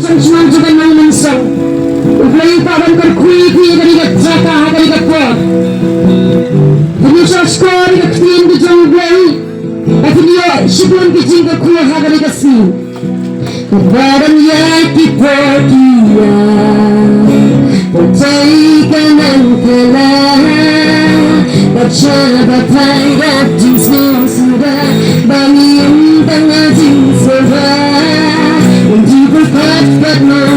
cuman mang mensong ublay pawan kui dari jaka dari pot ini soskor dari tin di jonglay tapi dia sibun di jingga kuah dari kasi barang ya kipokia percaykan angkala baca batai rajin sudah bangun tengah jing sofa But no